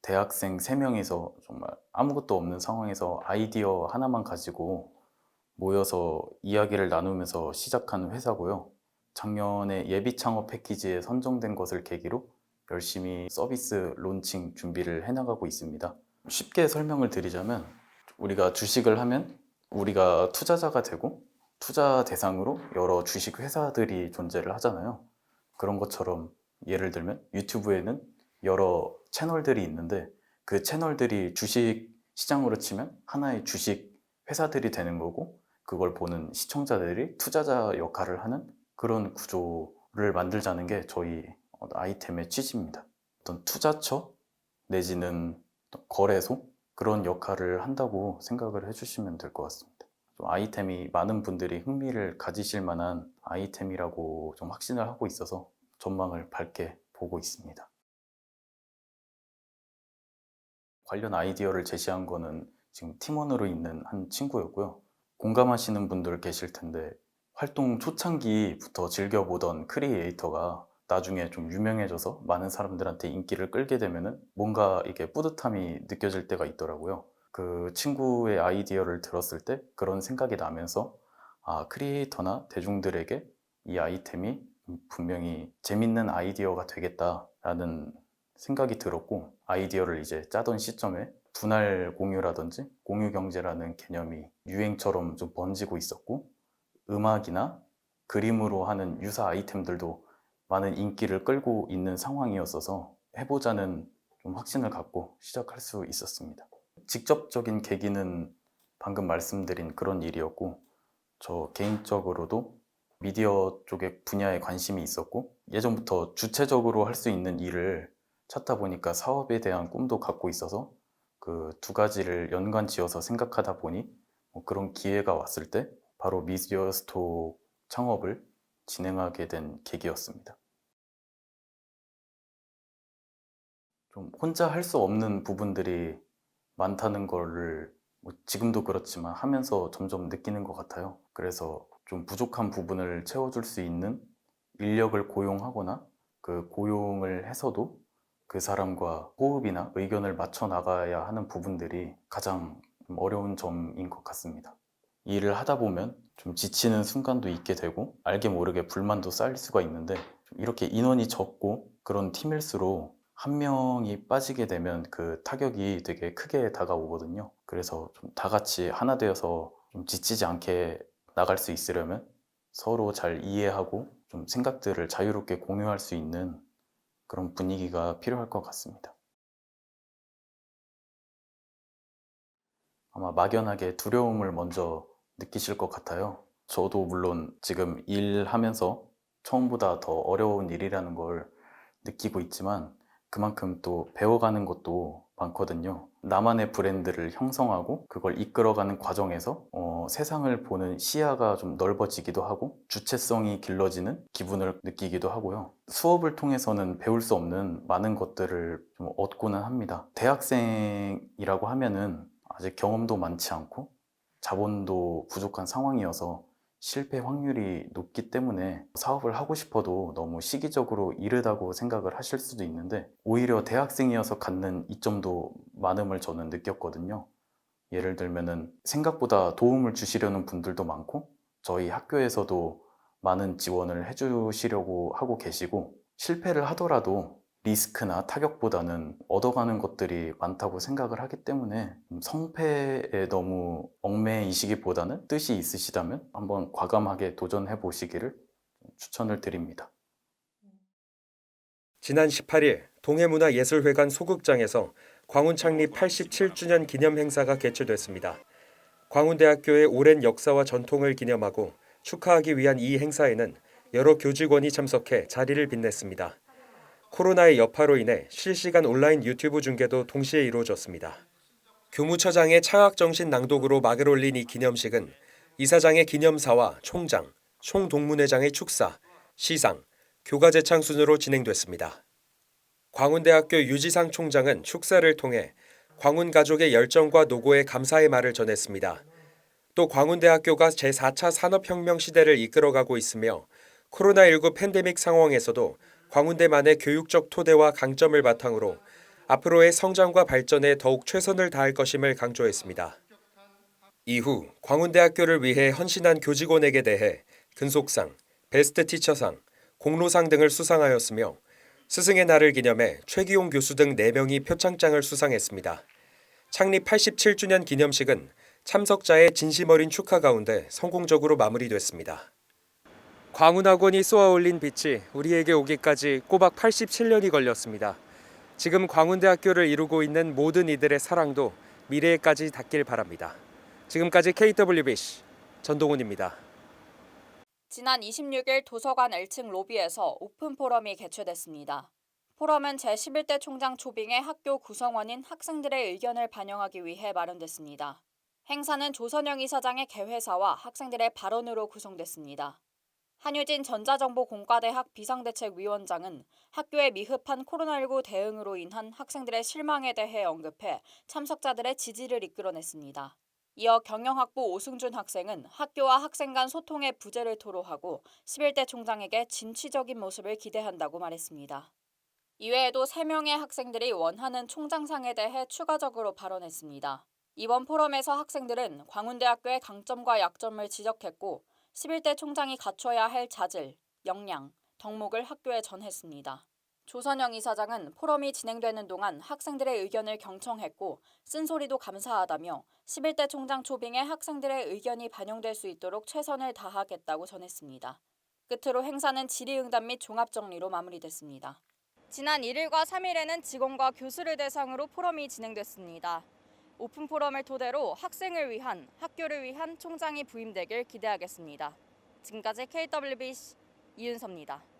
대학생 3명이서 정말 아무것도 없는 상황에서 아이디어 하나만 가지고 모여서 이야기를 나누면서 시작한 회사고요. 작년에 예비 창업 패키지에 선정된 것을 계기로 열심히 서비스 론칭 준비를 해나가고 있습니다. 쉽게 설명을 드리자면 우리가 주식을 하면 우리가 투자자가 되고 투자 대상으로 여러 주식 회사들이 존재를 하잖아요. 그런 것처럼 예를 들면 유튜브에는 여러 채널들이 있는데 그 채널들이 주식 시장으로 치면 하나의 주식 회사들이 되는 거고 그걸 보는 시청자들이 투자자 역할을 하는 그런 구조를 만들자는 게 저희 아이템의 취지입니다. 어떤 투자처 내지는 어떤 거래소 그런 역할을 한다고 생각을 해주시면 될 것 같습니다. 좀 아이템이 많은 분들이 흥미를 가지실 만한 아이템이라고 좀 확신을 하고 있어서 전망을 밝게 보고 있습니다. 관련 아이디어를 제시한 거는 지금 팀원으로 있는 한 친구였고요. 공감하시는 분들 계실 텐데 활동 초창기부터 즐겨보던 크리에이터가 나중에 좀 유명해져서 많은 사람들한테 인기를 끌게 되면은 뭔가 이게 뿌듯함이 느껴질 때가 있더라고요. 그 친구의 아이디어를 들었을 때 그런 생각이 나면서 크리에이터나 대중들에게 이 아이템이 분명히 재밌는 아이디어가 되겠다라는 생각이 들었고 아이디어를 이제 짜던 시점에 분할 공유라든지 공유 경제라는 개념이 유행처럼 좀 번지고 있었고 음악이나 그림으로 하는 유사 아이템들도 많은 인기를 끌고 있는 상황이었어서 해보자는 좀 확신을 갖고 시작할 수 있었습니다. 직접적인 계기는 방금 말씀드린 그런 일이었고 저 개인적으로도 미디어 쪽의 분야에 관심이 있었고 예전부터 주체적으로 할 수 있는 일을 찾다 보니까 사업에 대한 꿈도 갖고 있어서 그 두 가지를 연관 지어서 생각하다 보니 그런 기회가 왔을 때 바로 미디어 스토어 창업을 진행하게 된 계기였습니다. 좀 혼자 할 수 없는 부분들이 많다는 거를 지금도 그렇지만 하면서 점점 느끼는 것 같아요. 그래서 좀 부족한 부분을 채워줄 수 있는 인력을 고용하거나 그 고용을 해서도 그 사람과 호흡이나 의견을 맞춰 나가야 하는 부분들이 가장 좀 어려운 점인 것 같습니다. 일을 하다 보면 좀 지치는 순간도 있게 되고 알게 모르게 불만도 쌓일 수가 있는데 이렇게 인원이 적고 그런 팀일수록 한 명이 빠지게 되면 그 타격이 되게 크게 다가오거든요. 그래서 좀 다 같이 하나 되어서 좀 지치지 않게 나갈 수 있으려면 서로 잘 이해하고 좀 생각들을 자유롭게 공유할 수 있는 그런 분위기가 필요할 것 같습니다. 아마 막연하게 두려움을 먼저 느끼실 것 같아요. 저도 물론 지금 일하면서 처음보다 더 어려운 일이라는 걸 느끼고 있지만 그만큼 또 배워가는 것도 많거든요. 나만의 브랜드를 형성하고 그걸 이끌어가는 과정에서 세상을 보는 시야가 좀 넓어지기도 하고 주체성이 길러지는 기분을 느끼기도 하고요. 수업을 통해서는 배울 수 없는 많은 것들을 좀 얻고는 합니다. 대학생이라고 하면은 아직 경험도 많지 않고 자본도 부족한 상황이어서 실패 확률이 높기 때문에 사업을 하고 싶어도 너무 시기적으로 이르다고 생각을 하실 수도 있는데 오히려 대학생이어서 갖는 이점도 많음을 저는 느꼈거든요. 예를 들면은 생각보다 도움을 주시려는 분들도 많고 저희 학교에서도 많은 지원을 해주시려고 하고 계시고 실패를 하더라도 리스크나 타격보다는 얻어가는 것들이 많다고 생각을 하기 때문에 성패에 너무 얽매이시기보다는 뜻이 있으시다면 한번 과감하게 도전해 보시기를 추천을 드립니다. 지난 18일 동해문화예술회관 소극장에서 광운 창립 87주년 기념 행사가 개최됐습니다. 광운대학교의 오랜 역사와 전통을 기념하고 축하하기 위한 이 행사에는 여러 교직원이 참석해 자리를 빛냈습니다. 코로나의 여파로 인해 실시간 온라인 유튜브 중계도 동시에 이루어졌습니다. 교무처장의 창학정신 낭독으로 막을 올린 이 기념식은 이사장의 기념사와 총장, 총동문회장의 축사, 시상, 교가제창 순으로 진행됐습니다. 광운대학교 유지상 총장은 축사를 통해 광운 가족의 열정과 노고에 감사의 말을 전했습니다. 또 광운대학교가 제4차 산업혁명 시대를 이끌어가고 있으며 코로나19 팬데믹 상황에서도 광운대만의 교육적 토대와 강점을 바탕으로 앞으로의 성장과 발전에 더욱 최선을 다할 것임을 강조했습니다. 이후 광운대학교를 위해 헌신한 교직원에게 대해 근속상, 베스트 티처상, 공로상 등을 수상하였으며 스승의 날을 기념해 최기용 교수 등 4명이 표창장을 수상했습니다. 창립 87주년 기념식은 참석자의 진심 어린 축하 가운데 성공적으로 마무리됐습니다. 광운학원이 쏘아올린 빛이 우리에게 오기까지 꼬박 87년이 걸렸습니다. 지금 광운대학교를 이루고 있는 모든 이들의 사랑도 미래에까지 닿길 바랍니다. 지금까지 KWBC 전동훈입니다. 지난 26일 도서관 1층 로비에서 오픈 포럼이 개최됐습니다. 포럼은 제11대 총장 초빙의 학교 구성원인 학생들의 의견을 반영하기 위해 마련됐습니다. 행사는 조선영 이사장의 개회사와 학생들의 발언으로 구성됐습니다. 한유진 전자정보공과대학 비상대책위원장은 학교의 미흡한 코로나19 대응으로 인한 학생들의 실망에 대해 언급해 참석자들의 지지를 이끌어냈습니다. 이어 경영학부 오승준 학생은 학교와 학생 간 소통의 부재를 토로하고 11대 총장에게 진취적인 모습을 기대한다고 말했습니다. 이외에도 3명의 학생들이 원하는 총장상에 대해 추가적으로 발언했습니다. 이번 포럼에서 학생들은 광운대학교의 강점과 약점을 지적했고 11대 총장이 갖춰야 할 자질, 역량, 덕목을 학교에 전했습니다. 조선영 이사장은 포럼이 진행되는 동안 학생들의 의견을 경청했고 쓴소리도 감사하다며 11대 총장 초빙에 학생들의 의견이 반영될 수 있도록 최선을 다하겠다고 전했습니다. 끝으로 행사는 질의응답 및 종합정리로 마무리됐습니다. 지난 1일과 3일에는 직원과 교수를 대상으로 포럼이 진행됐습니다. 오픈 포럼을 토대로 학생을 위한, 학교를 위한 총장이 부임되길 기대하겠습니다. 지금까지 KWBC 이윤서입니다.